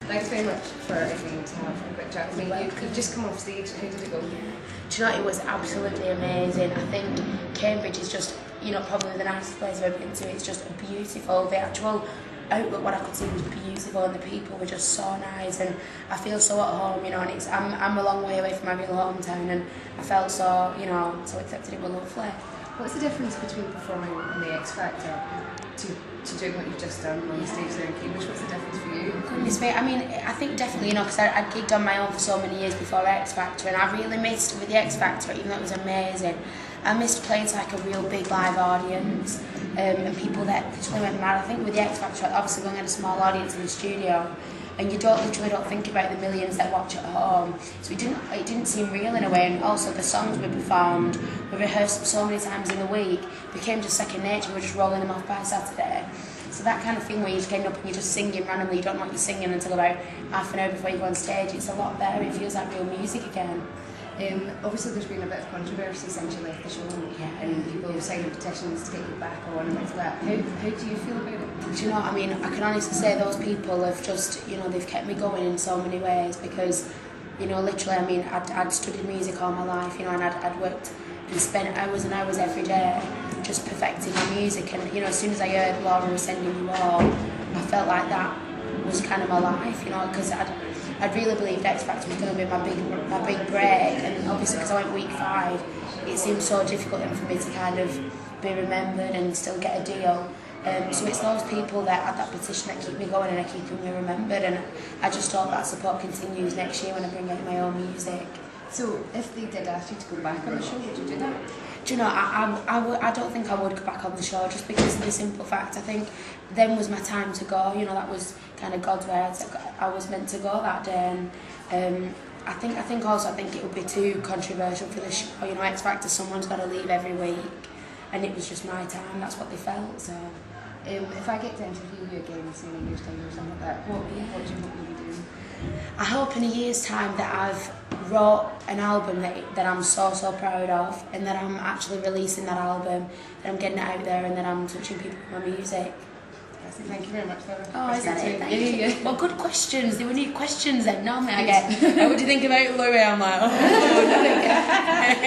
Thanks very much for agreeing to have a quick chat with me. You've just come off stage. How did it go? Do you know, it was absolutely amazing. I think Cambridge is just, you know, probably the nicest place I've ever been to. It's just beautiful. The actual outlook, what I could see, was beautiful, and the people were just so nice, and I feel so at home, you know. And I'm a long way away from my real hometown, and I felt so, you know, so accepted. It was lovely. What's the difference between performing in the X Factor to doing what you've just done on the stage there in Cambridge? What's the difference for you? Goodness me, I mean, I think definitely, you know, because I'd gigged on my own for so many years before X Factor, and I really missed, with the X Factor, even though it was amazing, I missed playing to like a real big live audience, and people that literally went mad. I think with the X Factor, obviously we only had a small audience in the studio, and you literally don't think about the millions that watch at home. So it didn't seem real in a way. And also the songs we performed, we rehearsed so many times in the week, became just second nature. We were just rolling them off by Saturday. So that kind of thing where you just get up and you're just singing randomly, you don't know what you're singing until about half an hour before you go on stage, it's a lot better. It feels like real music again. Obviously there's been a bit of controversy since you left the show, and people have signed petitions to get you back on and things like that. How do you feel about it? Do you know, I mean, I can honestly say those people have just, you know, they've kept me going in so many ways, because, you know, literally, I mean, I'd studied music all my life, you know, and I'd worked and spent hours and hours every day just perfecting my music. And, you know, as soon as I heard Laura was sending you all, I felt like that was kind of my life, you know, because I'd really believed X Factor was going to be my big break, and obviously because I went week 5, it seemed so difficult then for me to kind of be remembered and still get a deal. So it's those people that had that petition that keep me going and are keeping me remembered, and I just hope that support continues next year when I bring out my own music. So if they did ask you to go back on the show, would you do that? Do you know, I don't think I would go back on the show, just because of the simple fact, I think then was my time to go, you know, that was kind of God's words, I was meant to go that day. And I think it would be too controversial for the show, you know, X Factor, someone's got to leave every week, and it was just my time, that's what they felt. So if I get to interview you again in, say, a year's time or something like that, what do you hope you'll be doing? I hope in a year's time that I've wrote an album that I'm so proud of, and that I'm actually releasing that album, that I'm getting it out there, and that I'm touching people with my music. Thank you very much, Laura. Oh, is that it? Thank you. Yeah. Well, good questions. They were new questions then. Normally I get, how would you think about Louis? I'm like, oh, no.